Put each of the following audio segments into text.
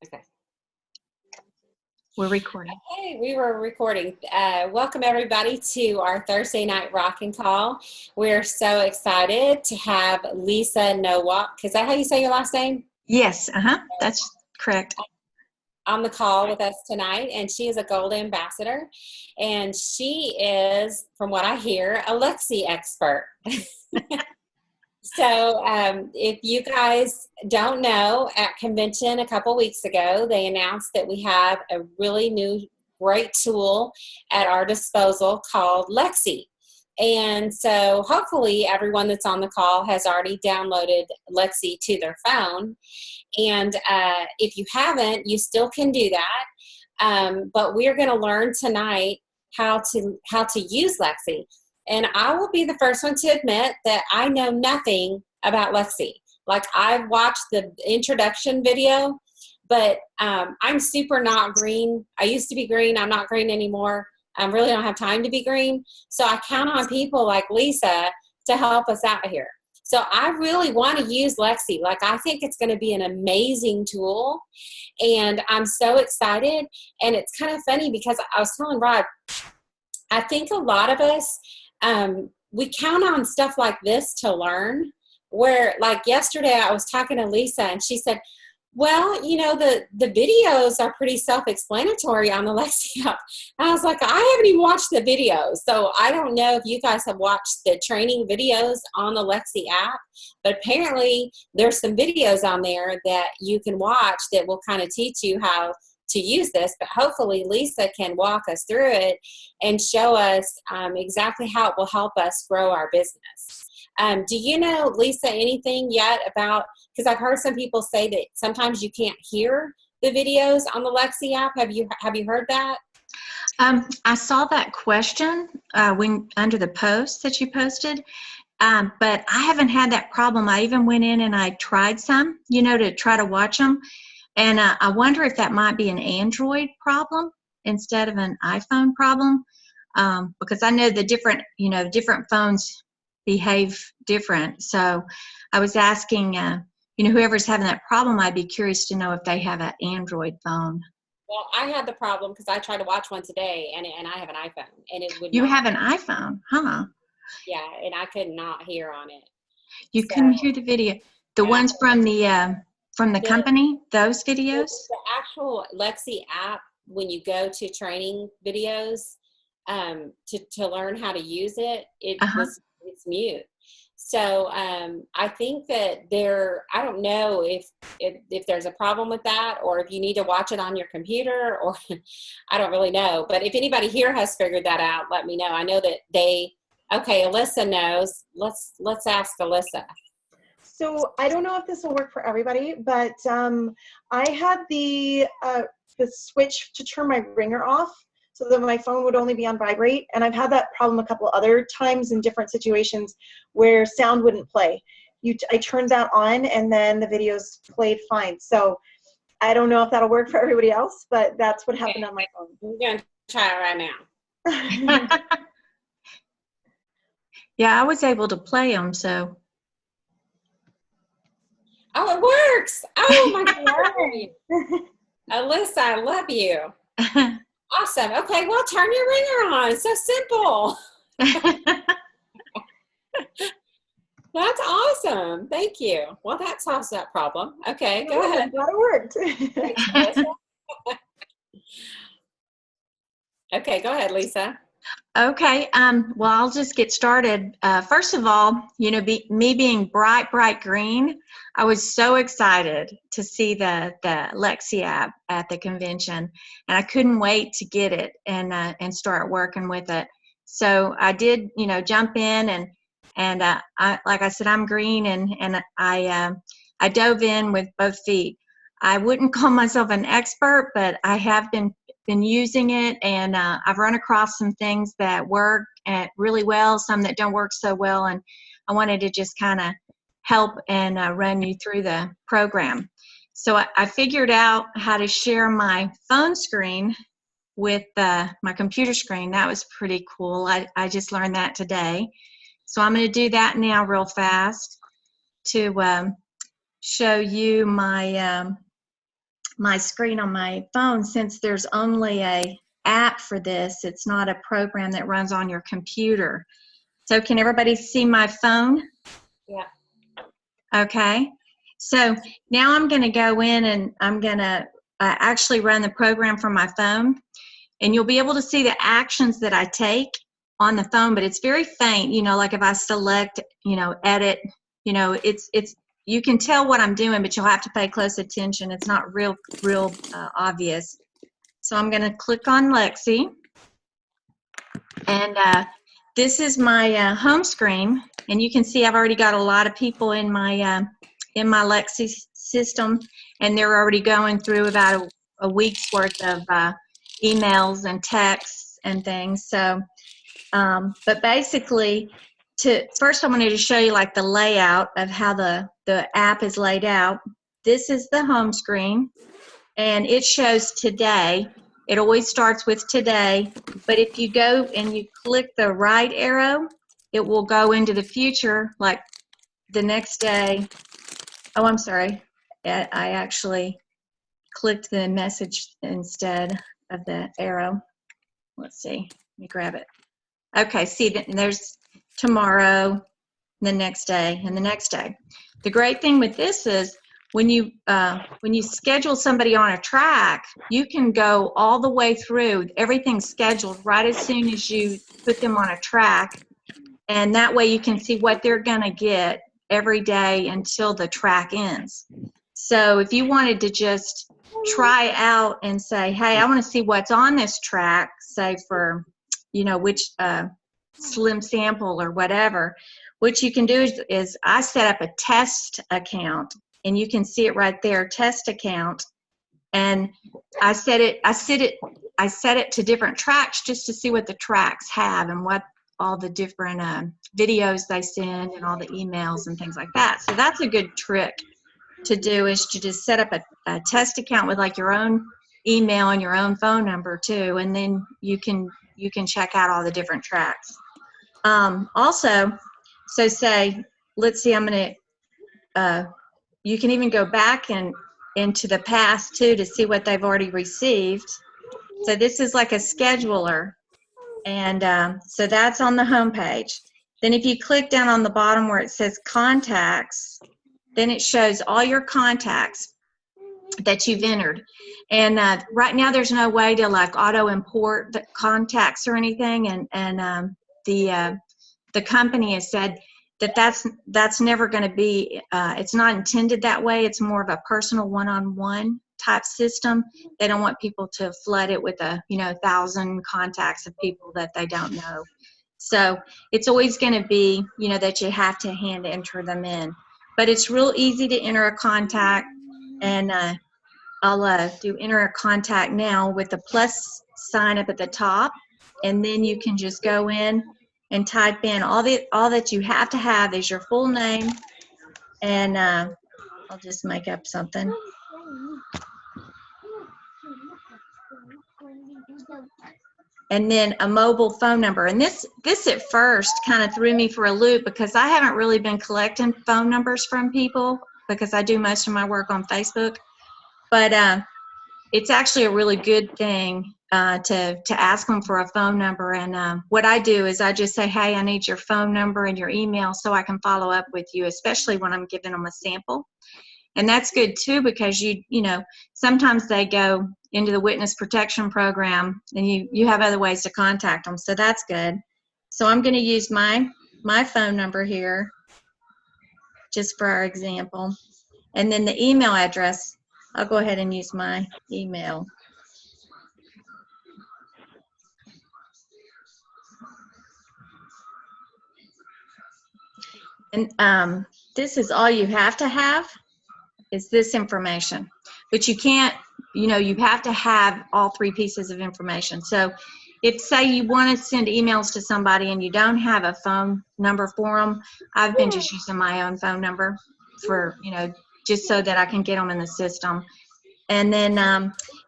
Okay. We're recording. Hey, we were recording. Welcome everybody to our Thursday night rockin' call. We're so excited to have Lisa Nowalk. Is that how you say your last name? Yes, that's correct. On the call with us tonight, and she is a gold ambassador, and she is, from what I hear, a Lexi expert. So if you guys don't know, at convention a couple weeks ago, they announced that we have a really new great tool at our disposal called Lexi. And so hopefully everyone that's on the call has already downloaded Lexi to their phone. And if you haven't, you still can do that. But we're going to learn tonight how to use Lexi. And I will be the first one to admit that I know nothing about Lexi. Like, I've watched the introduction video, but I'm super not green. I used to be green. I'm not green anymore. I really don't have time to be green. So I count on people like Lisa to help us out here. So I really want to use Lexi. Like, I think it's going to be an amazing tool. And I'm so excited. And it's kind of funny because I was telling Rod, I think a lot of us, we count on stuff like this to learn, where, like, yesterday I was talking to Lisa and she said, well, you know, the videos are pretty self-explanatory on the Lexi app. And I was like, I haven't even watched the videos. So I don't know if you guys have watched the training videos on the Lexi app, but apparently there's some videos on there that you can watch that will kind of teach you how to use this. But hopefully Lisa can walk us through it and show us exactly how it will help us grow our business. Do you know, Lisa, anything yet about, because I've heard some people say that sometimes you can't hear the videos on the Lexi app. Have you heard that? I saw that question when under the post that you posted, but I haven't had that problem. I even went in and I tried some, to try to watch them. And I wonder if that might be an Android problem instead of an iPhone problem, because I know the different phones behave different. So I was asking, whoever's having that problem, I'd be curious to know if they have an Android phone. Well, I had the problem because I tried to watch one today, and I have an iPhone, and it would. You have an iPhone, huh? Yeah, and I could not hear on it. You couldn't hear the video. The ones from the company, those videos? The actual Lexi app, when you go to training videos to learn how to use it, it's mute. So I think that I don't know if there's a problem with that, or if you need to watch it on your computer, or I don't really know. But if anybody here has figured that out, let me know. I know that Alyssa knows. Let's ask Alyssa. So I don't know if this will work for everybody, but I had the switch to turn my ringer off so that my phone would only be on vibrate. And I've had that problem a couple other times in different situations where sound wouldn't play. I turned that on and then the videos played fine. So I don't know if that'll work for everybody else, but that's what happened on my phone. I'm going to try it right now. Yeah, I was able to play them, so. Oh, it works. Oh, my God. Alyssa, I love you. Awesome. Okay, well, turn your ringer on. It's so simple. That's awesome. Thank you. Well, that solves that problem. Okay, go ahead. That worked. Okay, go ahead, Lisa. Okay, well, I'll just get started. First of all, me being bright green, I was so excited to see the Lexi app at the convention, and I couldn't wait to get it and start working with it. So I did, jump in and like I said, I'm green, and I dove in with both feet. I wouldn't call myself an expert, but I have been using it, and I've run across some things that work really well, some that don't work so well, and I wanted to just kind of help and run you through the program. So I figured out how to share my phone screen with my computer screen. That was pretty cool. I just learned that today. So I'm going to do that now real fast to show you my my screen on my phone, since there's only a app for this. It's not a program that runs on your computer. So can everybody see my phone? Yeah. Okay. So now I'm going to go in and I'm going to actually run the program from my phone. And you'll be able to see the actions that I take on the phone, but it's very faint. You know, like if I select, you know, edit, you know, it's you can tell what I'm doing, but you'll have to pay close attention. It's not real obvious. So I'm going to click on Lexi, and this is my home screen, and you can see I've already got a lot of people in my Lexi system, and they're already going through about a week's worth of emails and texts and things. So, but basically, first I wanted to show you like the layout of how the app is laid out. This is the home screen, and it shows today. It always starts with today, but if you go and you click the right arrow, it will go into the future, like the next day. Oh, I'm sorry. I actually clicked the message instead of the arrow. Let's see. Let me grab it. Okay, see, there's tomorrow, the next day, and the next day. The great thing with this is when you schedule somebody on a track, you can go all the way through. Everything's scheduled right as soon as you put them on a track, and that way you can see what they're going to get every day until the track ends. So if you wanted to just try out and say, hey, I want to see what's on this track, say for, you know, which slim sample or whatever, what you can do is I set up a test account, and you can see it right there, test account, and I set it to different tracks just to see what the tracks have and what all the different videos they send and all the emails and things like that. So that's a good trick to do, is to just set up a test account with like your own email and your own phone number too, and then you can check out all the different tracks. Also, so say, let's see, I'm going to, you can even go back and into the past too to see what they've already received. So this is like a scheduler, and so that's on the home page. Then if you click down on the bottom where it says contacts, then it shows all your contacts that you've entered. And right now there's no way to like auto import the contacts or anything, and the company has said that that's never going to be, it's not intended that way. It's more of a personal one-on-one type system. They don't want people to flood it with 1,000 contacts of people that they don't know. So it's always going to be, that you have to hand enter them in. But it's real easy to enter a contact, and I'll do enter a contact now with the plus sign up at the top, and then you can just go in and type in all that you have to have is your full name, and I'll just make up something. And then a mobile phone number. And this at first kind of threw me for a loop, because I haven't really been collecting phone numbers from people because I do most of my work on Facebook. But it's actually a really good thing to ask them for a phone number. And what I do is I just say, hey, I need your phone number and your email so I can follow up with you, especially when I'm giving them a sample. And that's good too, because sometimes they go into the witness protection program, and you have other ways to contact them. So that's good. So I'm going to use my phone number here just for our example. And then the email address, I'll go ahead and use my email. And this is all you have to have, is this information. But you can't, you have to have all three pieces of information. So if, say, you want to send emails to somebody and you don't have a phone number for them, I've been just using my own phone number for, just so that I can get them in the system. And then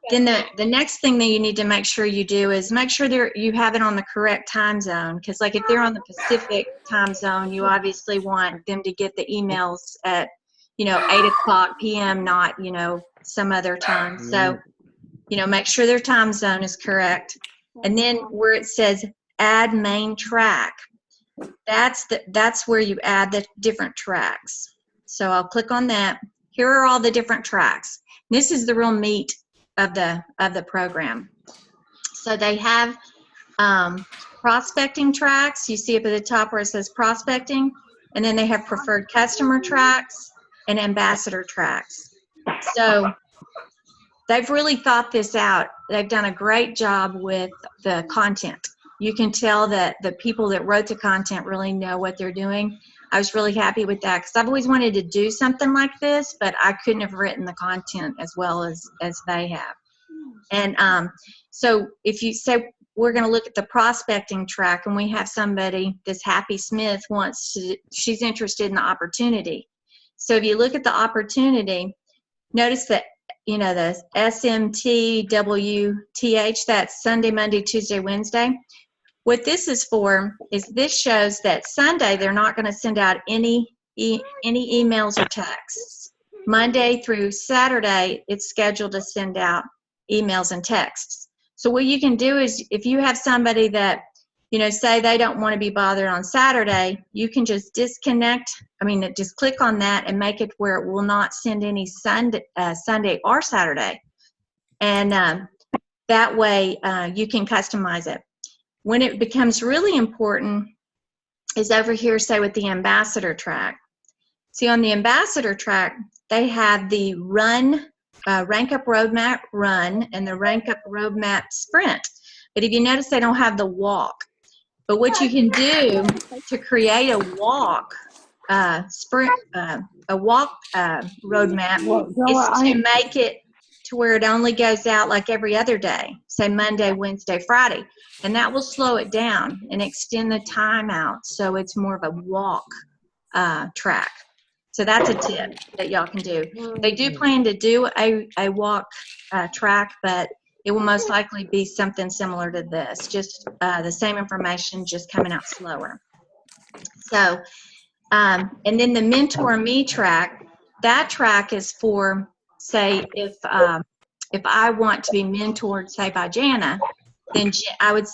the next thing that you need to make sure you do is make sure you have it on the correct time zone. Because like if they're on the Pacific time zone, you obviously want them to get the emails at 8:00 p.m., not some other time. So, you know, make sure their time zone is correct. And then where it says add main track, that's where you add the different tracks. So I'll click on that. Here are all the different tracks. This is the real meat of the program. So they have prospecting tracks. You see up at the top where it says prospecting, and then they have preferred customer tracks and ambassador tracks. So they've really thought this out. They've done a great job with the content. You can tell that the people that wrote the content really know what they're doing. I was really happy with that because I've always wanted to do something like this, but I couldn't have written the content as well as they have. And so if you say we're going to look at the prospecting track, and we have somebody, this Happy Smith, she's interested in the opportunity. So if you look at the opportunity, notice that, you know, the SMTWTH, that's Sunday, Monday, Tuesday, Wednesday. What this is for is this shows that Sunday they're not going to send out any emails or texts. Monday through Saturday, it's scheduled to send out emails and texts. So what you can do is, if you have somebody that, you know, say they don't want to be bothered on Saturday, you can just disconnect. I mean, just click on that and make it where it will not send any Sunday or Saturday. And that way you can customize it. When it becomes really important is over here, say with the ambassador track. See, on the ambassador track, they have the run, rank up roadmap run, and the rank up roadmap sprint. But if you notice, they don't have the walk. But what you can do to create a walk sprint, a walk roadmap is to make it to where it only goes out like every other day, say Monday, Wednesday, Friday. And that will slow it down and extend the time out so it's more of a walk track. So that's a tip that y'all can do. They do plan to do a walk track, but it will most likely be something similar to this, just the same information, just coming out slower. So, and then the Mentor Me track, that track is for, say, if I want to be mentored, say, by Jana, then I would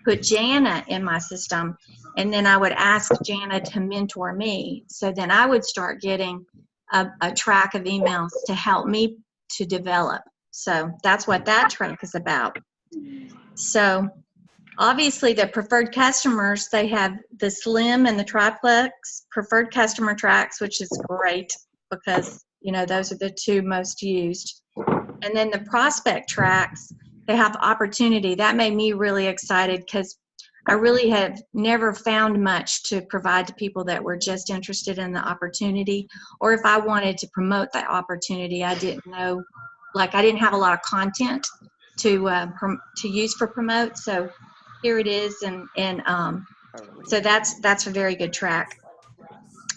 put Jana in my system, and then I would ask Jana to mentor me. So then I would start getting a track of emails to help me to develop. So that's what that track is about. So obviously the preferred customers, they have the Slim and the Triplex preferred customer tracks, which is great because, you know, those are the two most used. And then the prospect tracks, they have opportunity. That made me really excited because I really have never found much to provide to people that were just interested in the opportunity, or if I wanted to promote that opportunity, I didn't know, like I didn't have a lot of content to use for promote. So here it is, and so that's a very good track.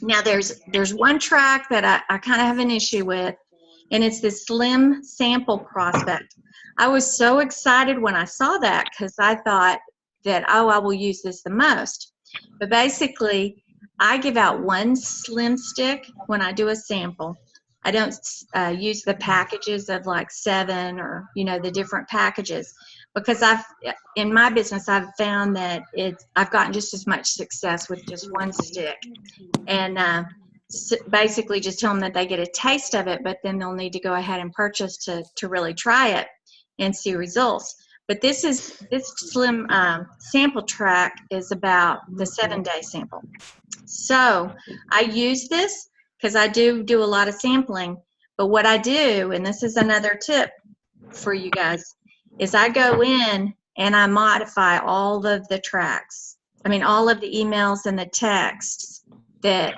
Now there's one track that I kind of have an issue with, and it's this Slim Sample Prospect. I was so excited when I saw that because I thought that, oh, I will use this the most. But basically, I give out one Slim stick when I do a sample. I don't use the packages of like 7 or, you know, the different packages, because in my business, I've found that I've gotten just as much success with just one stick. And basically just tell them that they get a taste of it, but then they'll need to go ahead and purchase to really try it and see results. But this Slim sample track is about the 7-day sample. So I use this because I do a lot of sampling. But what I do, and this is another tip for you guys, is I go in and I modify all of the tracks. I mean, all of the emails and the texts that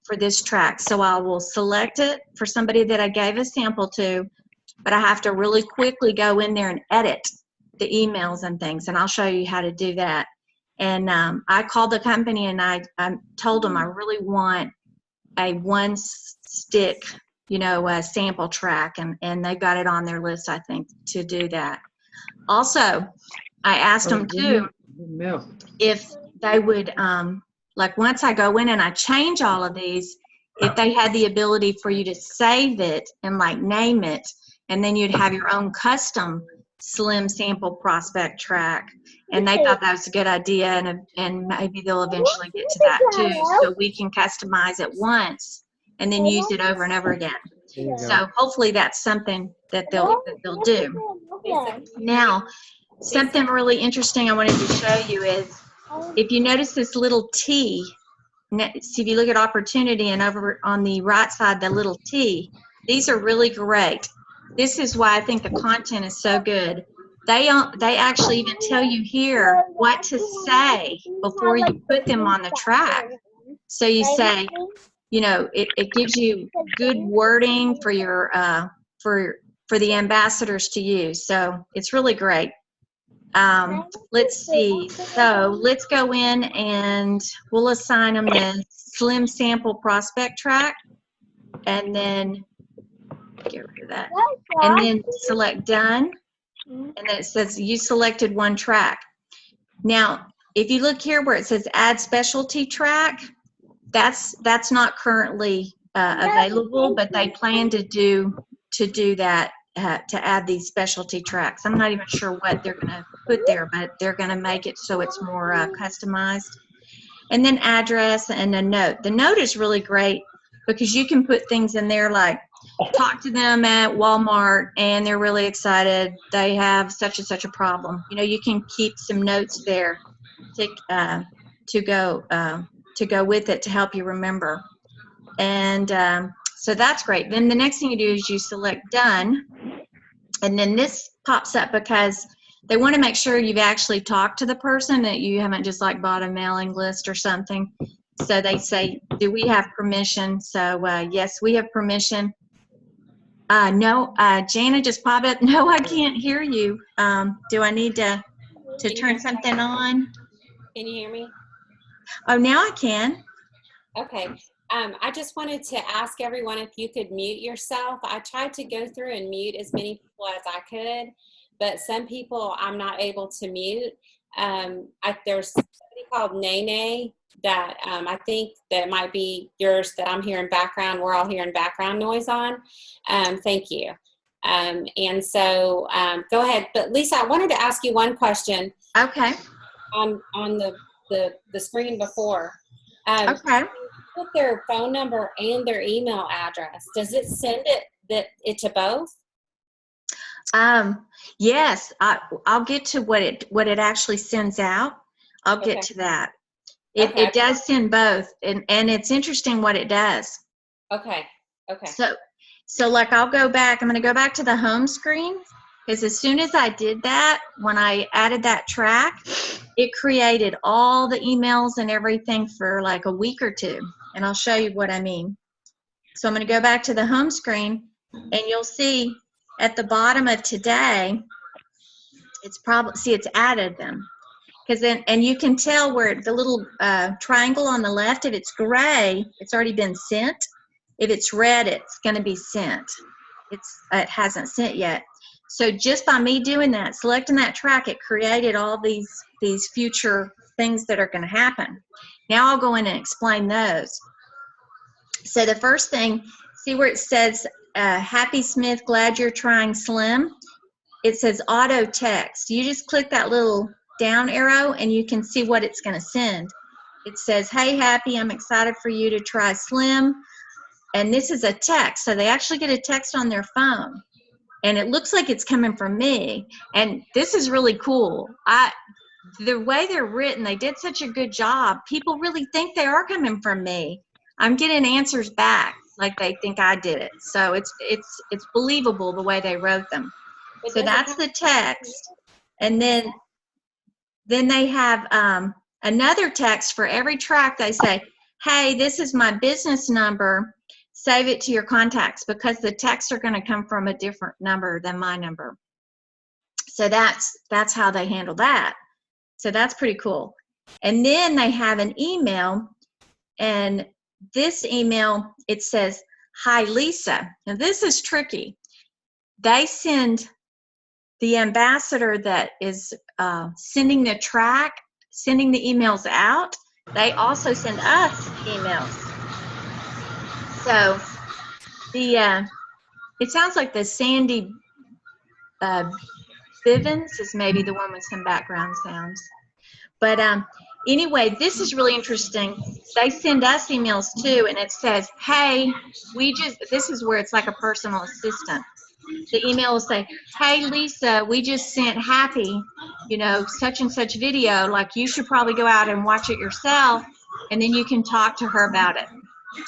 for this track. So I will select it for somebody that I gave a sample to, but I have to really quickly go in there and edit the emails and things, and I'll show you how to do that. And I called the company and I told them I really want a one stick, you know, sample track, and they got it on their list, I think, to do that. Also, I asked them too if they would, like once I go in and I change all of these, if they had the ability for you to save it and like name it, and then you'd have your own custom slim sample prospect track. And they thought that was a good idea, and maybe they'll eventually get to that too, so we can customize it once and then use it over and over again. So hopefully that's something that they'll do. Now, something really interesting I wanted to show you is, if you notice this little T, see if you look at opportunity and over on the right side, the little T, these are really great. This is why I think the content is so good. They actually even tell you here what to say before you put them on the track. So you say, you know, it gives you good wording for your for the ambassadors to use. So it's really great. Let's see. So let's go in and we'll assign them the slim sample prospect track, and then get rid of that, and then select done, and then it says you selected one track. Now, if you look here where it says add specialty track, that's not currently available, but they plan to do that, to add these specialty tracks. I'm not even sure what they're going to put there, but they're going to make it so it's more customized. And then address and a note. The note is really great because you can put things in there like, talk to them at Walmart and they're really excited. They have such and such a problem. You know, you can keep some notes there to go with it to help you remember. And so that's great. Then the next thing you do is you select done, and then this pops up because they want to make sure you've actually talked to the person, that you haven't just like bought a mailing list or something. So they say, do we have permission? So yes, we have permission. No, Jana just popped up. No, I can't hear you. Do I need to turn something on? Can you hear me? Oh, now I can. Okay. I just wanted to ask everyone if you could mute yourself. I tried to go through and mute as many people as I could, but some people I'm not able to mute. There's somebody called Nene that I think that might be yours that I'm hearing background. We're all hearing background noise on. Thank you. And so go ahead. But Lisa, I wanted to ask you one question. Okay. On the screen before. Okay. Put their phone number and their email address. Does it send it to both? Yes, I'll get to what it actually sends out. I'll get to that. It does send both, and it's interesting what it does. Okay. So like I'll go back. I'm going to go back to the home screen, because as soon as I did that, when I added that track, it created all the emails and everything for like a week or two. And I'll show you what I mean. So I'm going to go back to the home screen, and you'll see at the bottom of today, it's added them. And you can tell where the little triangle on the left, if it's gray, it's already been sent. If it's red, it's going to be sent. It hasn't sent yet. So just by me doing that, selecting that track, it created all these future things that are going to happen. Now I'll go in and explain those. So the first thing, see where it says, Happy Smith, glad you're trying Slim? It says auto text. You just click that little down arrow and you can see what it's going to send. It says, hey, Happy, I'm excited for you to try Slim. And this is a text. So they actually get a text on their phone. And it looks like it's coming from me. And this is really cool. The way they're written, they did such a good job. People really think they are coming from me. I'm getting answers back like they think I did it. So it's believable the way they wrote them. So that's the text. And then they have another text for every track. They say, hey, this is my business number. Save it to your contacts, because the texts are going to come from a different number than my number. So that's how they handle that. So that's pretty cool. And then they have an email, and this email, it says, hi, Lisa. Now this is tricky. They send the ambassador that is sending the track, sending the emails out. They also send us emails. So the it sounds like the Sandy Bivens is maybe the one with some background sounds. But anyway, this is really interesting. They send us emails too, and it says, hey, this is where it's like a personal assistant. The email will say, hey, Lisa, we just sent Happy, such and such video. Like, you should probably go out and watch it yourself, and then you can talk to her about it.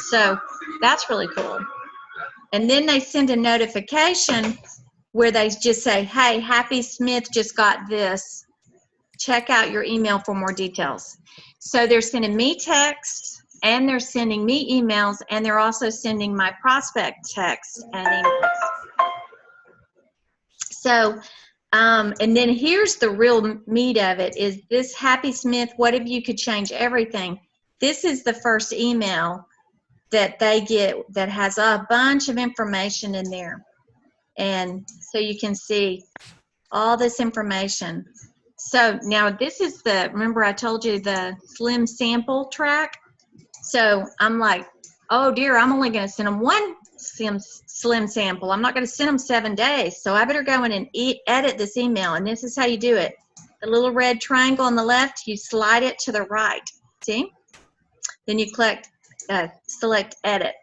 So that's really cool. And then they send a notification where they just say, hey, Happy Smith just got this. Check out your email for more details. So they're sending me texts, and they're sending me emails, and they're also sending my prospect texts and emails. So, and then here's the real meat of it, is this Happy Smith, what if you could change everything? This is the first email that they get that has a bunch of information in there. And so you can see all this information. So now this is remember I told you the slim sample track? So I'm like, oh dear, I'm only going to send them one slim sample. I'm not going to send them 7 days. So I better go in and edit this email. And this is how you do it. The little red triangle on the left, you slide it to the right. See? Then you select edit.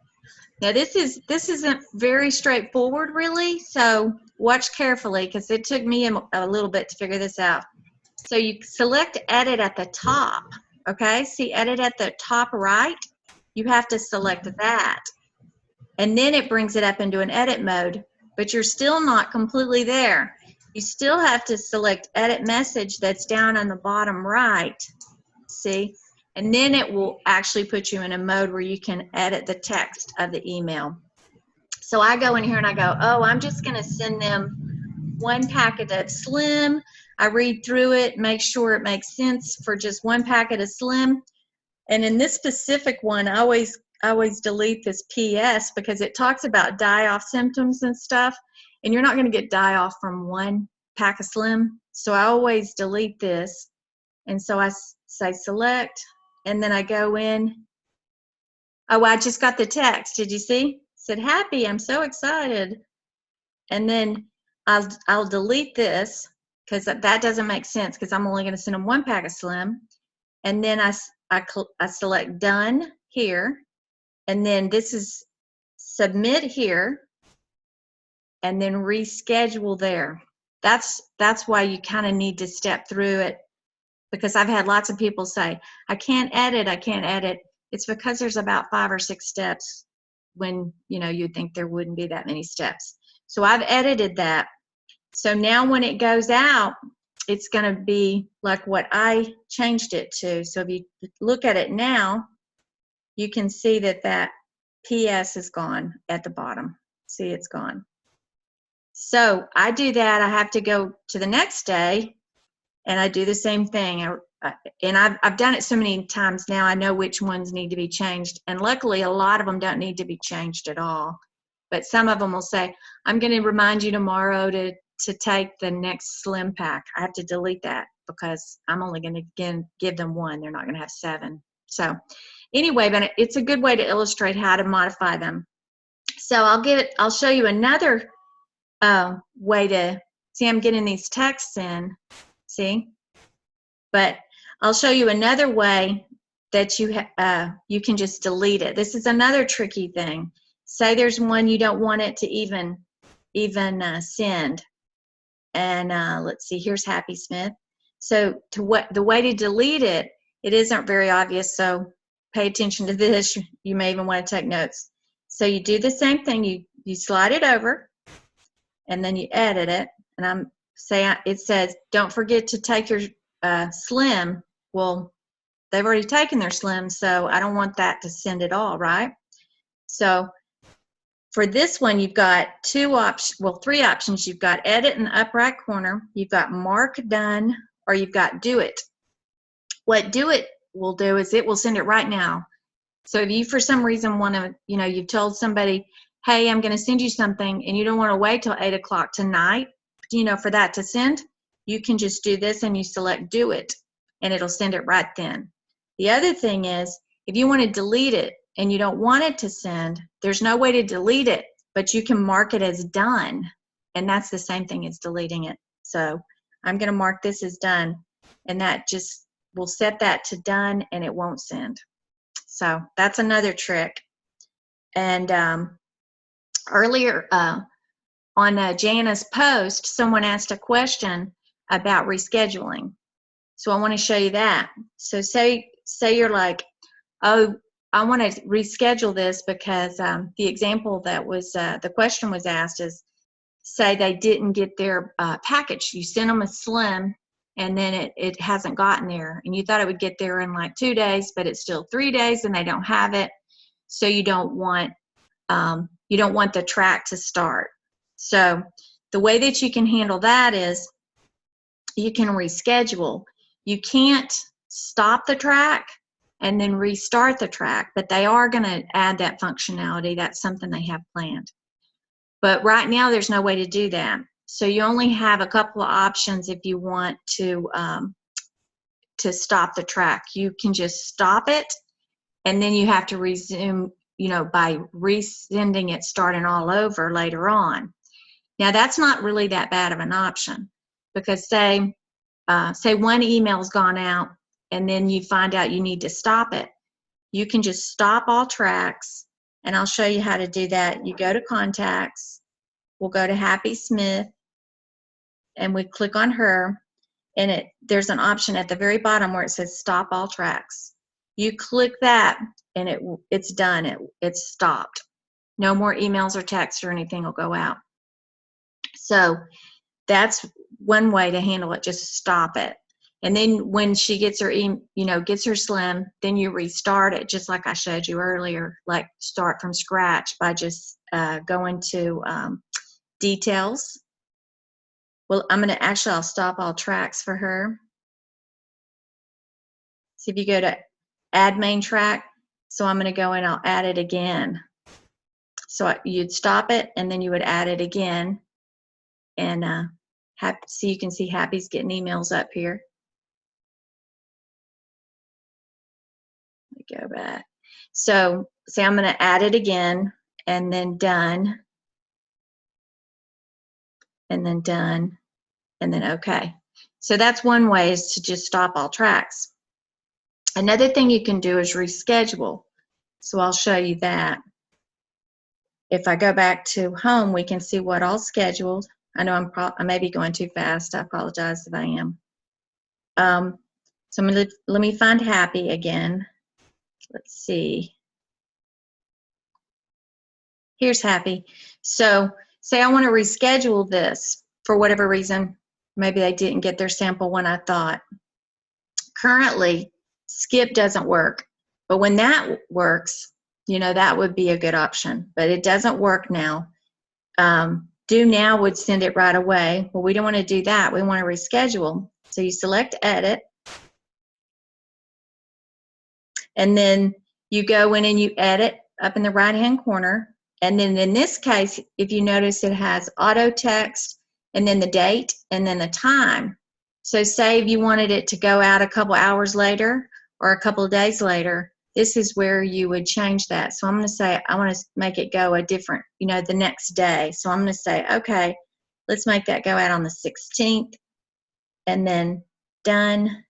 Now this isn't very straightforward really, so watch carefully because it took me a little bit to figure this out. So you select edit at the top, okay? See edit at the top right? You have to select that. And then it brings it up into an edit mode, but you're still not completely there. You still have to select edit message that's down on the bottom right, see? And then it will actually put you in a mode where you can edit the text of the email. So I go in here and I go, oh, I'm just going to send them one packet of Slim. I read through it, make sure it makes sense for just one packet of Slim. And in this specific one, I always delete this PS because it talks about die-off symptoms and stuff. And you're not going to get die-off from one pack of Slim. So I always delete this. And so I say select. And then I go in. Oh, I just got the text. Did you see? It said, Happy, I'm so excited. And then I'll delete this because that doesn't make sense because I'm only going to send them one pack of Slim. And then I select done here. And then this is submit here. And then reschedule there. That's why you kind of need to step through it. Because I've had lots of people say, I can't edit. It's because there's about 5 or 6 steps when, you'd think there wouldn't be that many steps. So I've edited that. So now when it goes out, it's going to be like what I changed it to. So if you look at it now, you can see that PS is gone at the bottom. See, it's gone. So I do that. I have to go to the next day. And I do the same thing. And I've done it so many times now, I know which ones need to be changed. And luckily, a lot of them don't need to be changed at all. But some of them will say, I'm going to remind you tomorrow to take the next Slim pack. I have to delete that because I'm only going to give them one. They're not going to have 7. So anyway, but it's a good way to illustrate how to modify them. So I'll show you another way to see. I'm getting these texts in. See, but I'll show you another way that you can just delete it. This is another tricky thing. Say there's one you don't want it to even send, and let's see. Here's Happy Smith. So the way to delete it, it isn't very obvious. So pay attention to this. You may even want to take notes. So you do the same thing. You slide it over, and then you edit it, and it says, don't forget to take your Slim. Well, they've already taken their Slim, so I don't want that to send at all, right? So for this one, you've got 3 options. You've got edit in the upper right corner. You've got mark done, or you've got do it. What do it will do is it will send it right now. So if you, for some reason, want to, you've told somebody, hey, I'm going to send you something, and you don't want to wait till 8 o'clock tonight, for that to send, you can just do this and you select do it, and it'll send it right then. The other thing is, if you want to delete it and you don't want it to send, there's no way to delete it, but you can mark it as done. And that's the same thing as deleting it. So I'm going to mark this as done, and that just will set that to done, and it won't send. So that's another trick. And earlier on Jana's post, someone asked a question about rescheduling. So I want to show you that. So say you're like, oh, I want to reschedule this because the example that was, the question was asked is, say they didn't get their package. You sent them a slim, and then it hasn't gotten there. And you thought it would get there in like 2 days, but it's still 3 days and they don't have it. So you don't want the track to start. So the way that you can handle that is you can reschedule. You can't stop the track and then restart the track, but they are going to add that functionality. That's something they have planned. But right now, there's no way to do that. So you only have a couple of options if you want to stop the track. You can just stop it, and then you have to resume, by resending it, starting all over later on. Now, that's not really that bad of an option, because say one email's gone out, and then you find out you need to stop it. You can just stop all tracks, and I'll show you how to do that. You go to Contacts, we'll go to Happy Smith, and we click on her, and there's an option at the very bottom where it says Stop All Tracks. You click that, and it's done. It's stopped. No more emails or texts or anything will go out. So that's one way to handle it. Just stop it. And then when she gets her, gets her slim, then you restart it, just like I showed you earlier, like start from scratch by just going to Details. Well, I'll stop all tracks for her. So if you go to Add Main Track, so I'm going to go in, I'll add it again. So you'd stop it, and then you would add it again. And so you can see Happy's getting emails up here. Let me go back. So say I'm going to add it again, and then done, and then done, and then okay. So that's one way, is to just stop all tracks. Another thing you can do is reschedule. So I'll show you that. If I go back to home, we can see what all scheduled. I know I may be going too fast. I apologize if I am. So let me find Happy again. Let's see. Here's Happy. So say I want to reschedule this for whatever reason. Maybe they didn't get their sample when I thought. Currently, Skip doesn't work. But when that works, that would be a good option. But it doesn't work now. Do Now would send it right away. Well, we don't want to do that. We want to reschedule. So you select Edit. And then you go in and you edit up in the right-hand corner. And then in this case, if you notice, it has auto text, and then the date, and then the time. So say if you wanted it to go out a couple hours later or a couple of days later, this is where you would change that. So I'm going to say I want to make it go a different, the next day. So I'm going to say, okay, let's make that go out on the 16th, and then done,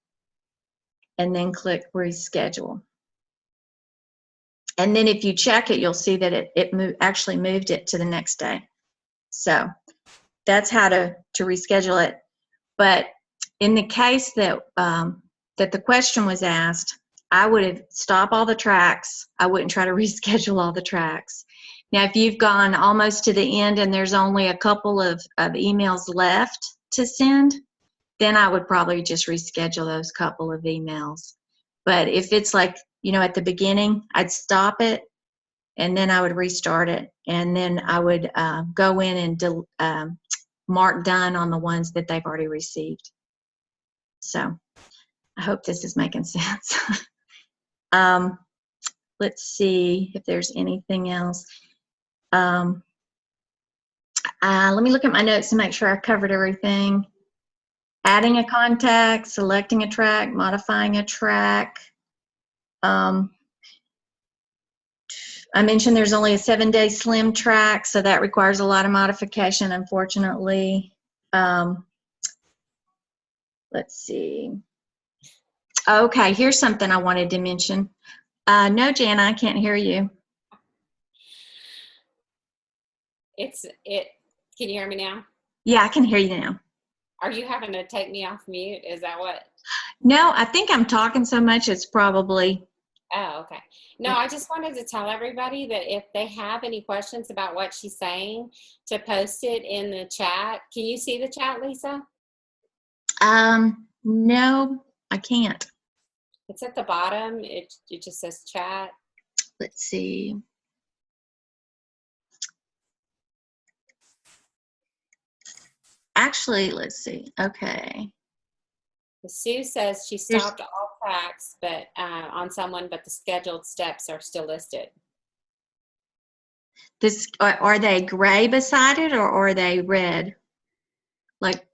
and then click reschedule. And then if you check it, you'll see that it actually moved it to the next day. So that's how to reschedule it. But in the case that that the question was asked, I would have stopped all the tracks. I wouldn't try to reschedule all the tracks. Now, if you've gone almost to the end and there's only a couple of emails left to send, then I would probably just reschedule those couple of emails. But if it's like, at the beginning, I'd stop it, and then I would restart it, and then I would go in and mark done on the ones that they've already received. So I hope this is making sense. Let's see if there's anything else. Let me look at my notes to make sure I covered everything. Adding a contact, selecting a track, modifying a track. I mentioned there's only a 7-day slim track, so that requires a lot of modification, unfortunately. Let's see. Okay, here's something I wanted to mention. No, Jana, I can't hear you. Can you hear me now? Yeah, I can hear you now. Are you having to take me off mute? Is that what? No, I think I'm talking so much it's probably. Oh, okay. No, I just wanted to tell everybody that if they have any questions about what she's saying, to post it in the chat. Can you see the chat, Lisa? No, I can't. It's at the bottom. It just says chat. Let's see. Actually, let's see. Okay. Sue says she stopped all tracks, but on someone, but the scheduled steps are still listed. This are they gray beside it, or are they red? Like,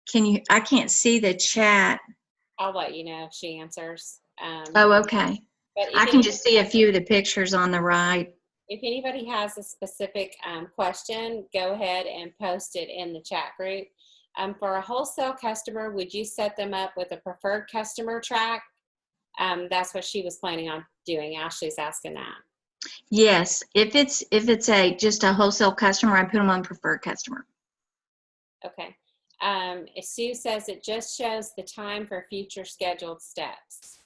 can you? I can't see the chat. I'll let you know if she answers. Oh, okay. But I can just see a few of the pictures on the right. If anybody has a specific question, go ahead and post it in the chat group. For a wholesale customer, would you set them up with a preferred customer track? That's what she was planning on doing. Ashley's asking that. Yes, if it's just a wholesale customer, I put them on preferred customer. Okay. Sue says it just shows the time for future scheduled steps.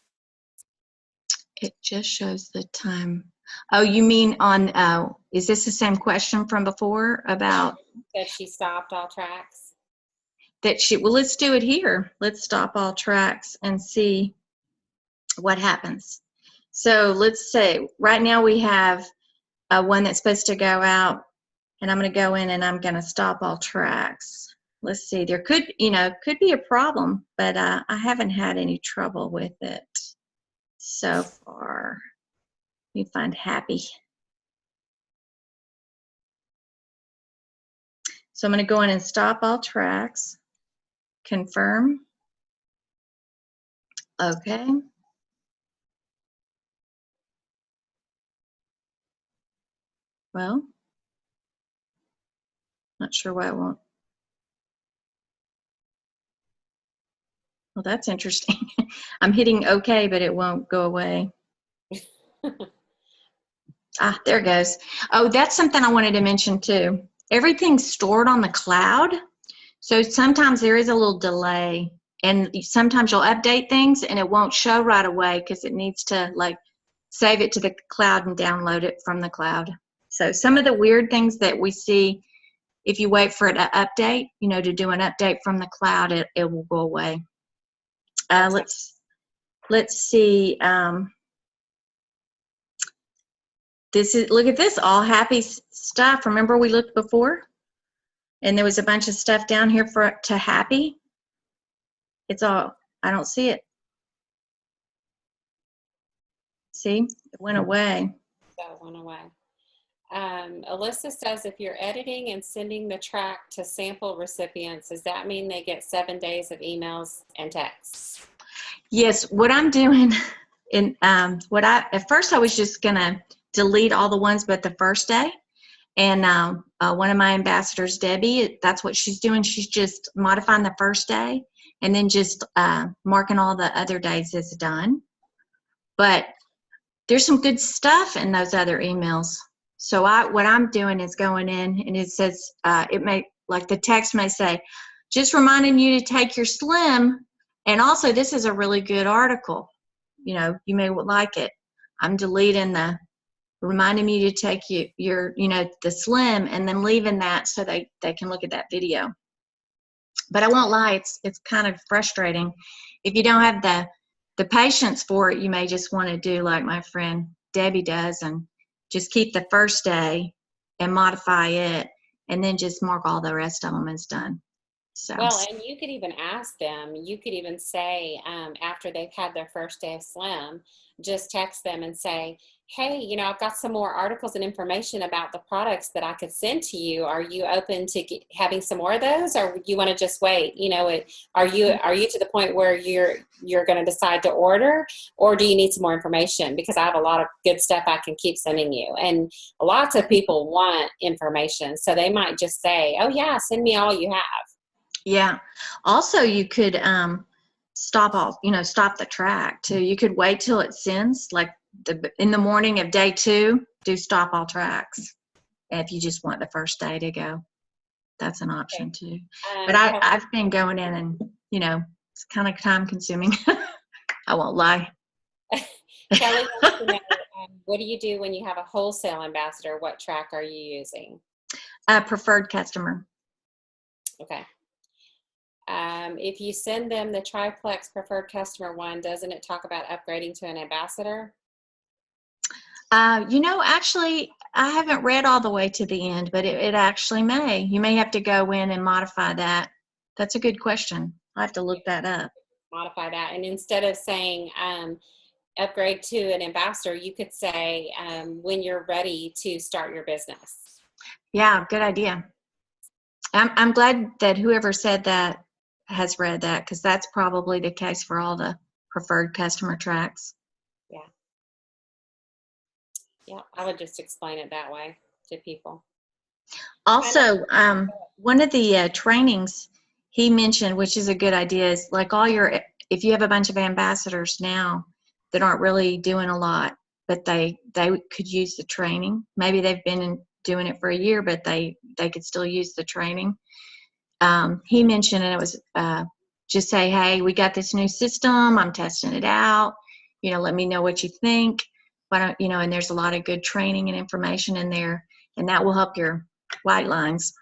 It just shows the time. Oh, you mean on, is this the same question from before about? That she stopped all tracks? Well, let's do it here. Let's stop all tracks and see what happens. So let's say right now we have one that's supposed to go out, and I'm going to go in and I'm going to stop all tracks. Let's see, there could be a problem, but I haven't had any trouble with it so far. Let me find happy. So I'm going to go in and stop all tracks, confirm. Okay. Well, not sure why it won't. Well, that's interesting. I'm hitting OK, but it won't go away. There it goes. Oh, that's something I wanted to mention too. Everything's stored on the cloud. So sometimes there is a little delay, and sometimes you'll update things and it won't show right away because it needs to like save it to the cloud and download it from the cloud. So some of the weird things that we see, if you wait for it to update, to do an update from the cloud, it will go away. Let's see. Look at this, all happy stuff. Remember we looked before? And there was a bunch of stuff down here to happy. It's all, I don't see it. See, it went away. So it went away. Alyssa says if you're editing and sending the track to sample recipients, does that mean they get 7 days of emails and texts? Yes, what I'm doing, at first I was just gonna delete all the ones but the first day. And one of my ambassadors, Debbie, that's what she's doing. She's just modifying the first day and then just marking all the other days as done. But there's some good stuff in those other emails. So what I'm doing is going in, and it says, like the text may say, just reminding you to take your slim. And also, this is a really good article. You may like it. I'm deleting reminding me to take your the slim, and then leaving that so they can look at that video. But I won't lie, it's kind of frustrating. If you don't have the patience for it, you may just want to do like my friend Debbie does and just keep the first day and modify it, and then just mark all the rest of them as done. So, Well, and you could even ask them, you could even say, after they've had their first day of swim, just text them and say, hey, I've got some more articles and information about the products that I could send to you. Are you open to having some more of those, or you want to just wait? Are you to the point where you're going to decide to order, or do you need some more information? Because I have a lot of good stuff I can keep sending you. And lots of people want information. So they might just say, oh yeah, send me all you have. yeah. Also, you could stop the track too. You could wait till it sends, like in the morning of day 2, do stop all tracks. If you just want the first day to go, that's an option too. But I've been going in and, it's kind of time consuming. I won't lie. Kelly wants to know, what do you do when you have a wholesale ambassador? What track are you using? Preferred customer. Okay. If you send them the triplex preferred customer one, doesn't it talk about upgrading to an ambassador? Actually, I haven't read all the way to the end, but it actually may. You may have to go in and modify that. That's a good question. I'll have to look that up. Modify that. And instead of saying upgrade to an ambassador, you could say when you're ready to start your business. Yeah, good idea. I'm glad that whoever said that has read that, because that's probably the case for all the preferred customer tracks. Yeah. Yeah, I would just explain it that way to people. Also, one of the trainings he mentioned, which is a good idea, is like if you have a bunch of ambassadors now that aren't really doing a lot, but they could use the training. Maybe they've been doing it for a year, but they could still use the training. He mentioned, and it was just say, hey, we got this new system. I'm testing it out. Let me know what you think. Why don't, and there's a lot of good training and information in there, and that will help your white lines.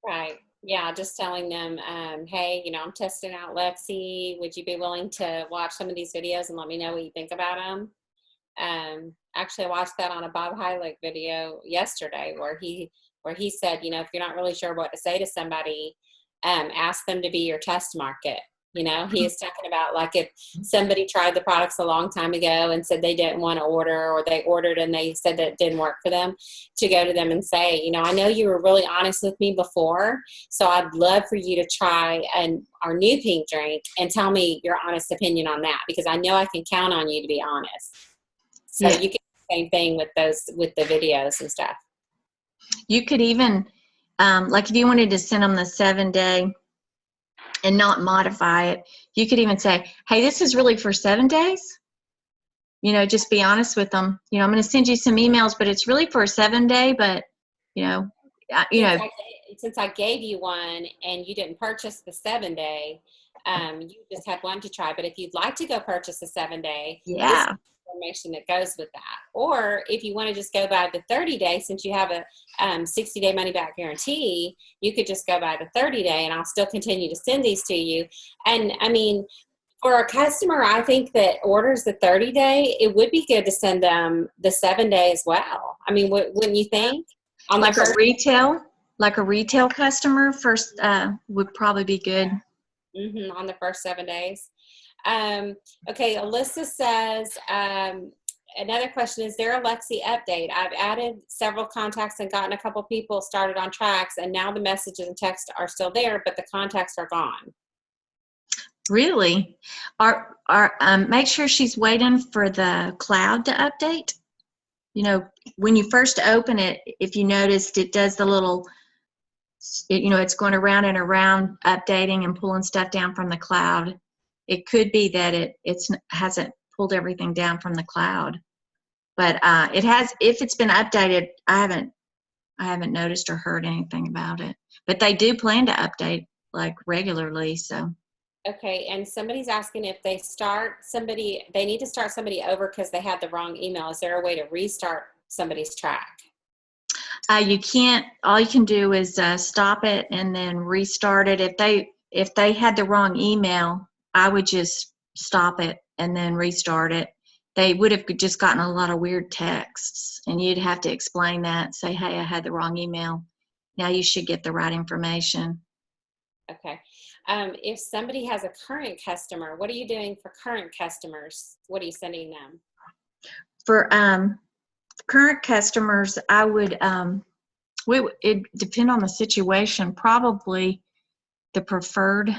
Right. Yeah, just telling them, hey, I'm testing out Lexi. Would you be willing to watch some of these videos and let me know what you think about them? Actually, I watched that on a Bob Heilig video yesterday where he said, if you're not really sure what to say to somebody, ask them to be your test market. He is talking about, like, if somebody tried the products a long time ago and said they didn't want to order, or they ordered and they said that it didn't work for them, to go to them and say, I know you were really honest with me before, so I'd love for you to try our new pink drink and tell me your honest opinion on that, because I know I can count on you to be honest. So you can do the same thing with the videos and stuff. You could even, like if you wanted to send them the 7-day and not modify it, you could even say, hey, this is really for 7 days. Just be honest with them. I'm going to send you some emails, but it's really for a 7-day, but, since I gave you one and you didn't purchase the 7-day, you just had one to try. But if you'd like to go purchase a 7-day, yeah, information that goes with that. Or if you want to just go by the 30-day, since you have a 60-day money-back guarantee, you could just go by the 30-day, and I'll still continue to send these to you. And I mean, for a customer, I think that orders the 30-day, it would be good to send them the 7-day as well. I mean, wouldn't you think? Like a retail customer first would probably be good. On the first 7 days. Okay, Alyssa says, another question, is there a Lexi update? I've added several contacts and gotten a couple people started on tracks, and now the messages and text are still there, but the contacts are gone. Really? Make sure she's waiting for the cloud to update. When you first open it, if you noticed, it does the little, it's going around and around updating and pulling stuff down from the cloud. It could be that it hasn't pulled everything down from the cloud, but it has. If it's been updated, I haven't noticed or heard anything about it. But they do plan to update like regularly. So. Okay, and somebody's asking if they need to start somebody over because they had the wrong email. Is there a way to restart somebody's track? You can't. All you can do is stop it and then restart it. If they had the wrong email, I would just stop it and then restart it. They would have just gotten a lot of weird texts, and you'd have to explain that. Say, hey, I had the wrong email. Now you should get the right information. Okay. If somebody has a current customer, what are you doing for current customers? What are you sending them? For current customers, I would, it depend on the situation. Probably the preferred,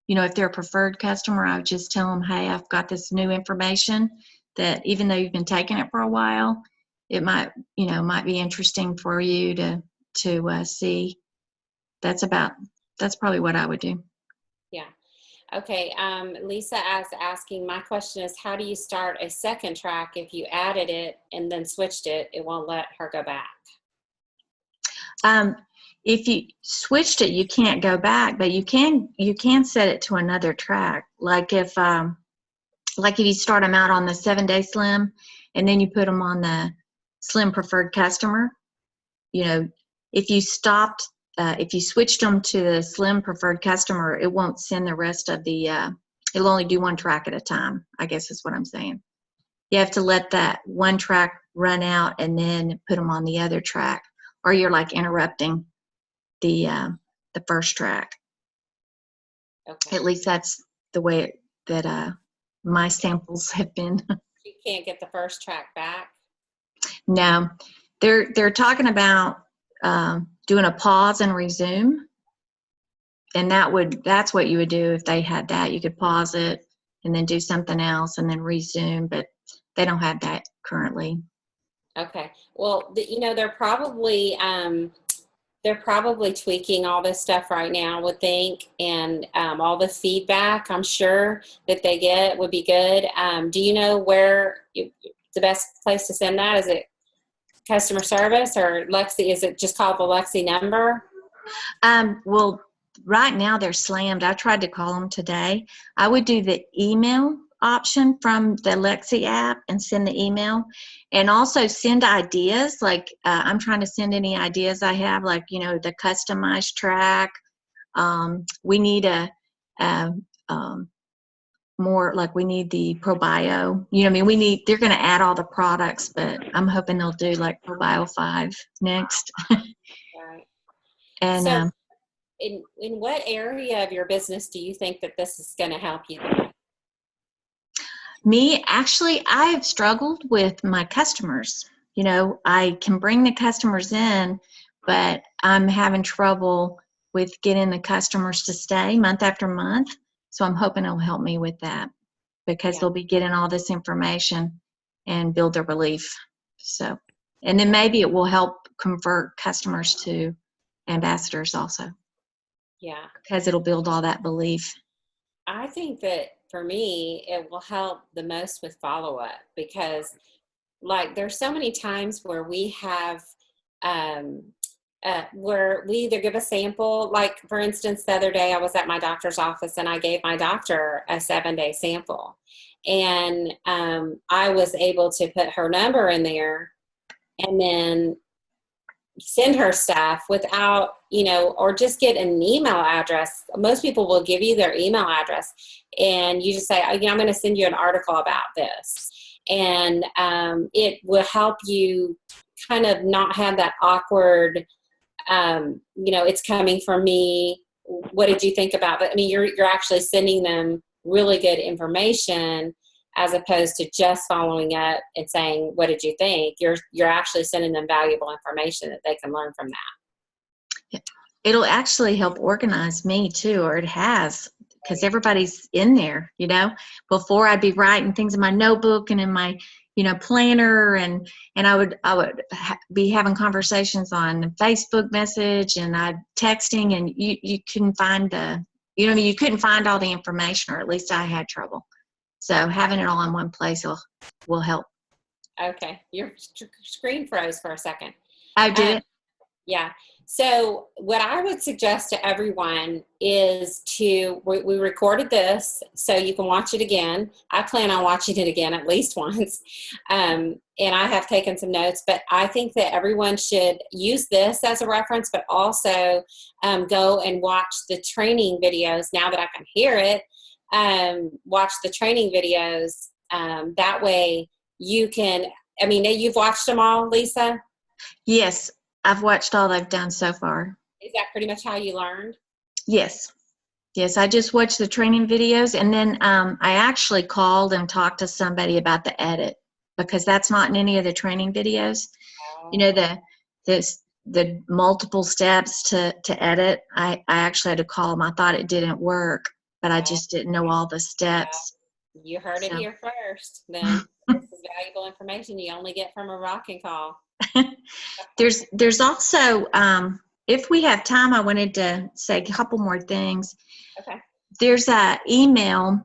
if they're a preferred customer, I would just tell them, hey, I've got this new information that even though you've been taking it for a while, it might be interesting for you to see. That's probably what I would do. Yeah. Okay. Lisa is asking, my question is, how do you start a second track if you added it and then switched it? It won't let her go back. If you switched it, you can't go back, but you can set it to another track. Like if you start them out on the 7-day slim and then you put them on the slim preferred customer, if you switched them to the slim preferred customer, it won't send the rest of the, it'll only do one track at a time, I guess is what I'm saying. You have to let that one track run out and then put them on the other track, or you're like interrupting the first track. Okay. At least that's the way that my samples have been. You can't get the first track back? No, they're talking about doing a pause and resume, and that's what you would do if they had that. You could pause it and then do something else and then resume, but they don't have that currently. Okay. Well, they're probably tweaking all this stuff right now, I would think, and all the feedback I'm sure that they get would be good. Do you know where the best place to send that? Is it customer service or Lexi? Is it just called the Lexi number? Well, right now they're slammed. I tried to call them today. I would do the email option from the Lexi app and send the email, and also send ideas. Like I'm trying to send any ideas I have, like the customized track. We need more, like we need the ProBio. They're going to add all the products, but I'm hoping they'll do like ProBio 5 next. Right. And so, in what area of your business do you think that this is going to help you? Me, actually, I have struggled with my customers. I can bring the customers in, but I'm having trouble with getting the customers to stay month after month. So I'm hoping it'll help me with that, because they'll be getting all this information and build their belief. So, and then maybe it will help convert customers to ambassadors also. Yeah. Because it'll build all that belief. I think that for me, it will help the most with follow-up, because like there's so many times where we have, where we either give a sample, like for instance, the other day I was at my doctor's office and I gave my doctor a 7-day sample, and I was able to put her number in there and then send her stuff without, or just get an email address. Most people will give you their email address and you just say, I'm going to send you an article about this. And it will help you kind of not have that awkward, it's coming from me. What did you think about it? I mean, you're actually sending them really good information, as opposed to just following up and saying, what did you think? You're actually sending them valuable information that they can learn from that. It'll actually help organize me too, or it has, because everybody's in there. Before I'd be writing things in my notebook and in my planner, and I would be having conversations on Facebook message, and I'd texting, and you couldn't find you couldn't find all the information, or at least I had trouble. So having it all in one place will help. Okay. Your screen froze for a second. Oh, did it? Yeah. So what I would suggest to everyone is we recorded this so you can watch it again. I plan on watching it again at least once. And I have taken some notes, but I think that everyone should use this as a reference, but also go and watch the training videos now that I can hear it. Watch the training videos. That way you can, you've watched them all, Lisa? Yes, I've watched all they've done so far. Is that pretty much how you learned? Yes. Yes, I just watched the training videos, and then I actually called and talked to somebody about the edit, because that's not in any of the training videos. You know, the multiple steps to edit. I actually had to call them. I thought it didn't work, but I just didn't know all the steps. You heard it So. here first. Then this is valuable information you only get from a rocking call. There's also, if we have time, I wanted to say a couple more things. Okay. There's a email.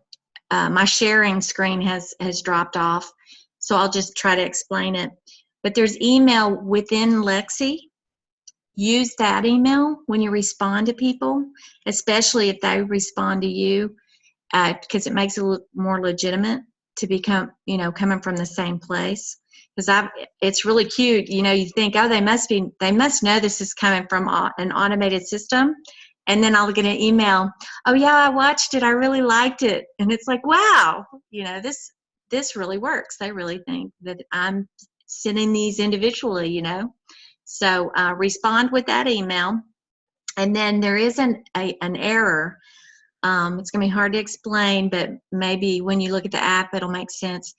My sharing screen has dropped off, so I'll just try to explain it. But there's email within Lexi. Use that email when you respond to people, especially if they respond to you, because it makes it look more legitimate to become, coming from the same place. Because it's really cute. You think, oh, they must know this is coming from an automated system. And then I'll get an email, oh yeah, I watched it, I really liked it. And it's like, wow, this really works. They really think that I'm sending these individually, So respond with that email. And then there is an error. It's going to be hard to explain, but maybe when you look at the app, it'll make sense.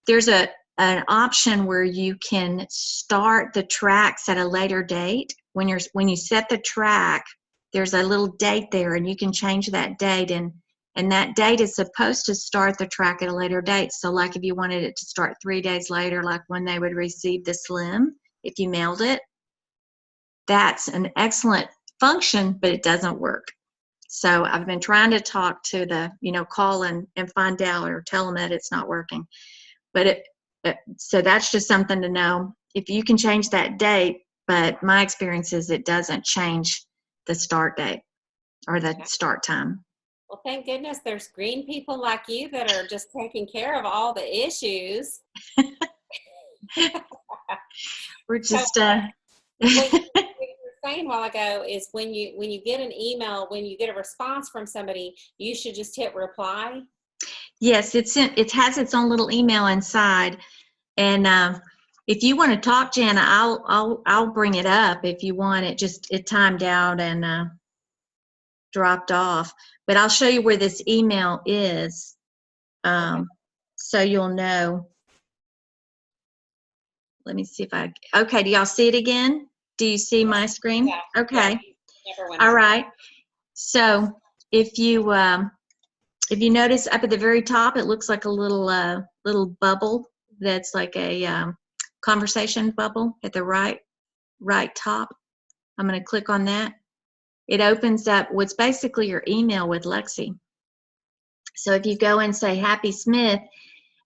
There's an option where you can start the tracks at a later date. When you set the track, there's a little date there, and you can change that date, and that date is supposed to start the track at a later date. So like if you wanted it to start 3 days later, like when they would receive the slim, if you mailed it, that's an excellent function, but it doesn't work. So I've been trying to talk to the, call and find out or tell them that it's not working. But so that's just something to know. If you can change that date, but my experience is it doesn't change the start date or the start time. Well, thank goodness there's green people like you that are just taking care of all the issues. We're just what you were saying a while ago is when you get an email, when you get a response from somebody, you should just hit reply. Yes, it has its own little email inside, and if you want to talk, Jana, I'll bring it up if you want. It timed out and dropped off, but I'll show you where this email is, so you'll know. Let me see if okay, do y'all see it again? Do you see my screen? Yeah. Okay. Yeah. All right. So if you notice up at the very top, it looks like a little bubble that's like a conversation bubble at the right top. I'm going to click on that. It opens up what's basically your email with Lexi. So if you go and say Happy Smith,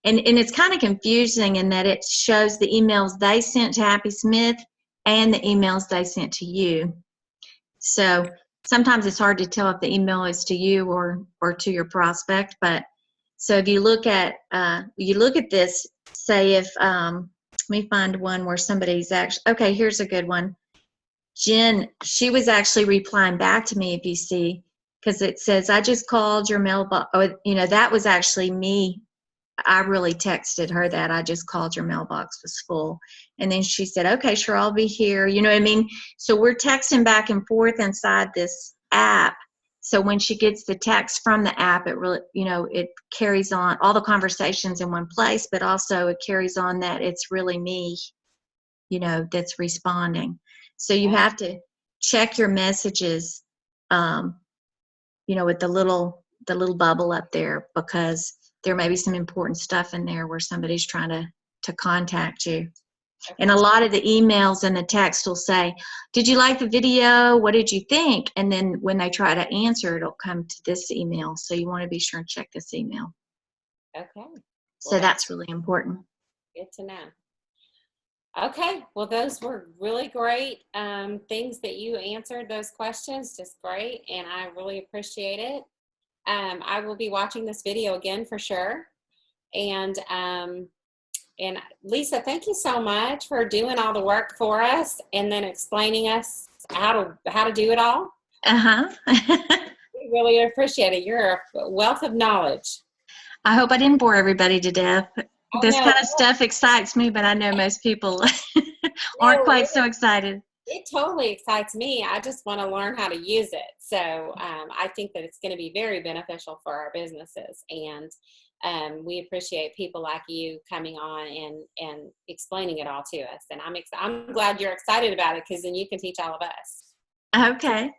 and it's kind of confusing in that it shows the emails they sent to Happy Smith and the emails they sent to you. So sometimes it's hard to tell if the email is to you or to your prospect. But so if you look at this, say if let me find one where somebody's actually, okay, here's a good one. Jen, she was actually replying back to me, if you see, because it says, I just called your mailbox. Oh, that was actually me. I really texted her that I just called your mailbox was full. And then she said, okay, sure, I'll be here. You know what I mean? So we're texting back and forth inside this app. So when she gets the text from the app, it really, it carries on all the conversations in one place, but also it carries on that it's really me, that's responding. So you have to check your messages, with the little bubble up there, because there may be some important stuff in there where somebody's trying to contact you. Okay. And a lot of the emails and the text will say, did you like the video? What did you think? And then when they try to answer, it'll come to this email. So you want to be sure and check this email. Okay. Well, so that's really important. Good to know. Okay. Well, those were really great things that you answered, those questions, just great. And I really appreciate it. I will be watching this video again for sure. And Lisa, thank you so much for doing all the work for us and then explaining us how to do it all. We really appreciate it. You're a wealth of knowledge. I hope I didn't bore everybody to death. This kind of stuff excites me, but I know most people aren't quite so excited. It totally excites me. I just want to learn how to use it. So I think that it's going to be very beneficial for our businesses. And we appreciate people like you coming on and explaining it all to us. And I'm glad you're excited about it, because then you can teach all of us. Okay.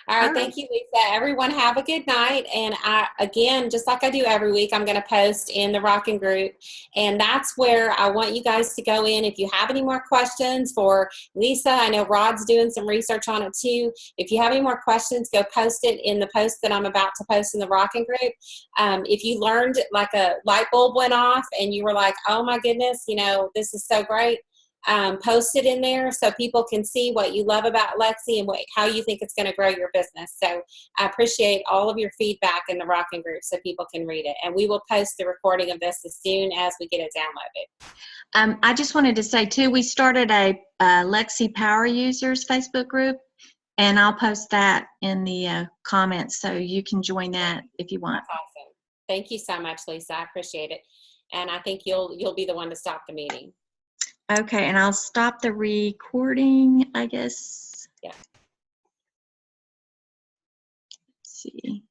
All right. Thank you, Lisa. Everyone have a good night. And again, just like I do every week, I'm going to post in the Rockin' group. And that's where I want you guys to go in. If you have any more questions for Lisa, I know Rod's doing some research on it too. If you have any more questions, go post it in the post that I'm about to post in the Rockin' group. If you learned, like a light bulb went off and you were like, oh my goodness, this is so great. Post it in there so people can see what you love about Lexi and how you think it's going to grow your business. So I appreciate all of your feedback in the Rockin' group so people can read it. And we will post the recording of this as soon as we get it downloaded. I just wanted to say too, we started a Lexi Power Users Facebook group, and I'll post that in the comments so you can join that if you want. That's awesome. Thank you so much, Lisa. I appreciate it. And I think you'll be the one to stop the meeting. Okay, and I'll stop the recording, I guess. Yeah. Let's see.